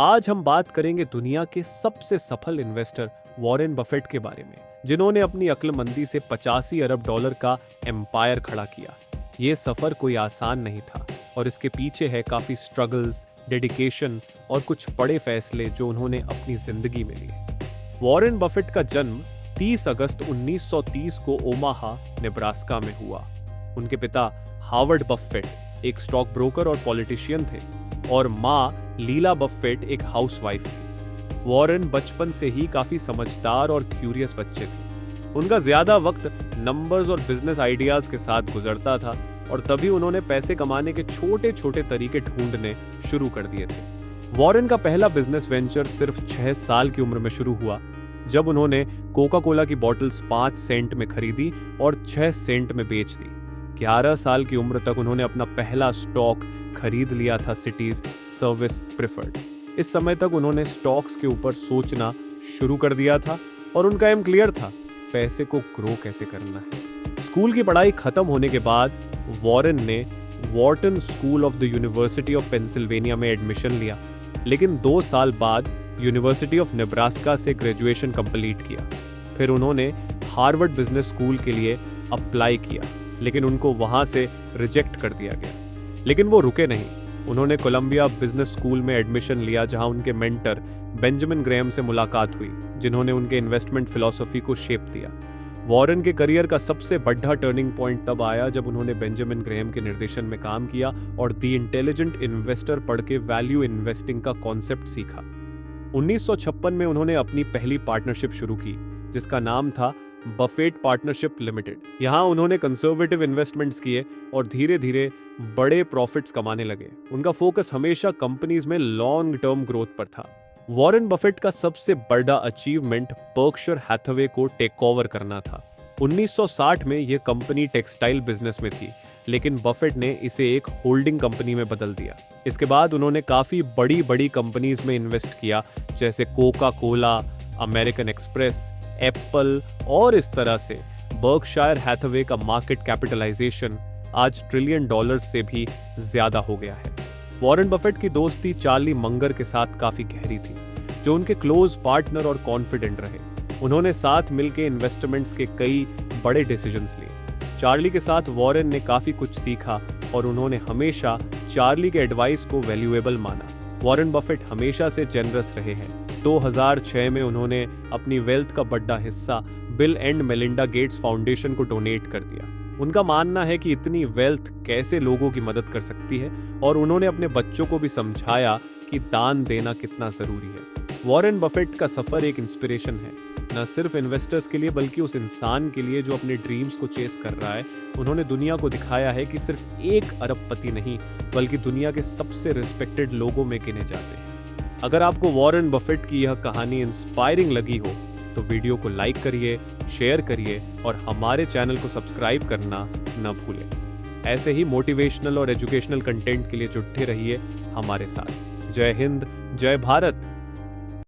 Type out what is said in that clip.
आज हम बात करेंगे दुनिया के सबसे सफल इन्वेस्टर वॉरेन बफेट के बारे में, जिन्होंने अपनी अक्लमंदी से 85 अरब डॉलर का एम्पायर खड़ा किया। ये सफर कोई आसान नहीं था और इसके पीछे है काफी स्ट्रगल्स, डेडिकेशन और कुछ बड़े फैसले जो उन्होंने अपनी जिंदगी में लिए। वॉरेन बफेट का जन्म 30 अगस्त 1930 को ओमाहा, नेब्रास्का में हुआ। उनके पिता हावर्ड बफेट एक स्टॉक ब्रोकर और पॉलिटिशियन थे और माँ लीला बफेट एक हाउसवाइफ थी। वॉरेन बचपन से ही काफी समझदार और क्यूरियस बच्चे थे। उनका ज्यादा वक्त नंबर्स और बिजनेस आइडियाज के साथ गुजरता था और तभी उन्होंने पैसे कमाने के छोटे छोटे तरीके ढूंढने शुरू कर दिए थे। वॉरेन का पहला बिजनेस वेंचर सिर्फ 6 साल की उम्र में शुरू हुआ, जब उन्होंने कोका कोला की बॉटल्स 5 सेंट में खरीदी और 6 सेंट में बेच दी। 11 साल की उम्र तक उन्होंने अपना पहला स्टॉक खरीद लिया था, सिटीज सर्विस प्रेफर्ड। इस समय तक उन्होंने स्टॉक्स के ऊपर सोचना शुरू कर दिया था और उनका एम क्लियर था, पैसे को ग्रो कैसे करना है। स्कूल की पढ़ाई खत्म होने के बाद वॉरेन ने Wharton school of the university of Pennsylvania में एडमिशन लिया, लेकिन 2 साल बाद यूनिवर्सिटी ऑफ नेब्रास्का से ग्रेजुएशन कंप्लीट किया। फिर उन्होंने हार्वर्ड बिजनेस स्कूल के लिए अप्लाई किया, लेकिन उनको वहां से रिजेक्ट कर दिया गया। लेकिन वो रुके नहीं, उन्होंने कोलंबिया बिजनेस स्कूल में एडमिशन लिया, जहां उनके मेंटर बेंजामिन ग्रेहम से मुलाकात हुई, जिन्होंने उनके इन्वेस्टमेंट फिलॉसफी को शेप दिया। वॉरेन के करियर का सबसे बड़ा टर्निंग पॉइंट तब आया जब उन्होंने बेंजामिन ग्रेहम के निर्देशन में काम किया और द इंटेलिजेंट इन्वेस्टर पढ़ के वैल्यू इन्वेस्टिंग का कॉन्सेप्ट सीखा। 1956 में उन्होंने अपनी पहली पार्टनरशिप शुरू की, जिसका नाम था बफेट पार्टनरशिप लिमिटेड। यहां उन्होंने कंजर्वेटिव इन्वेस्टमेंट्स किए और धीरे धीरे बड़े प्रॉफिट्स कमाने लगे। उनका फोकस हमेशा कंपनीज में लॉन्ग टर्म ग्रोथ पर था। वॉरेन बफेट का सबसे बड़ा अचीवमेंट बर्कशायर हैथवे को टेक ओवर करना था। 1960 में यह कंपनी टेक्सटाइल बिजनेस में थी, लेकिन बफेट ने इसे एक होल्डिंग कंपनी में बदल दिया। इसके बाद उन्होंने काफी बड़ी बड़ी कंपनीज में इन्वेस्ट किया, जैसे Coca Cola, American express, Apple, और इस तरह से बर्कशायर हैथवे का मार्केट कैपिटलाइजेशन आज $1 ट्रिलियन से भी ज्यादा हो गया है। वॉरेन बफेट की दोस्ती चार्ली मंगर के साथ काफी गहरी थी, जो उनके क्लोज पार्टनर और कॉन्फिडेंट रहे। उन्होंने साथ मिलकर इन्वेस्टमेंट्स के कई बड़े डिसीजंस लिए। चार्ली के साथ वॉरेन ने काफी कुछ सीखा और उन्होंने हमेशा चार्ली के एडवाइस को वैल्यूएबल माना। वॉरेन बफेट हमेशा से जेनरस रहे हैं। 2006 में उन्होंने अपनी वेल्थ का बड़ा हिस्सा bill and Melinda Gates foundation को डोनेट कर दिया। उनका मानना है कि इतनी वेल्थ कैसे लोगों की मदद कर सकती है और उन्होंने अपने बच्चों को भी समझाया कि दान देना कितना जरूरी है। वॉरेन बफेट का सफर एक इंस्पिरेशन है, न सिर्फ इन्वेस्टर्स के लिए बल्कि उस इंसान के लिए जो अपने ड्रीम्स को चेस कर रहा है। उन्होंने दुनिया को दिखाया है कि सिर्फ एक अरबपति नहीं, बल्कि दुनिया के सबसे रिस्पेक्टेड लोगों में गिने जाते हैं। अगर आपको वॉरेन बफेट की यह कहानी इंस्पायरिंग लगी हो तो वीडियो को लाइक करिए, शेयर करिए और हमारे चैनल को सब्सक्राइब करना न भूलें। ऐसे ही मोटिवेशनल और एजुकेशनल कंटेंट के लिए जुड़ते रहिए हमारे साथ। जय हिंद, जय भारत।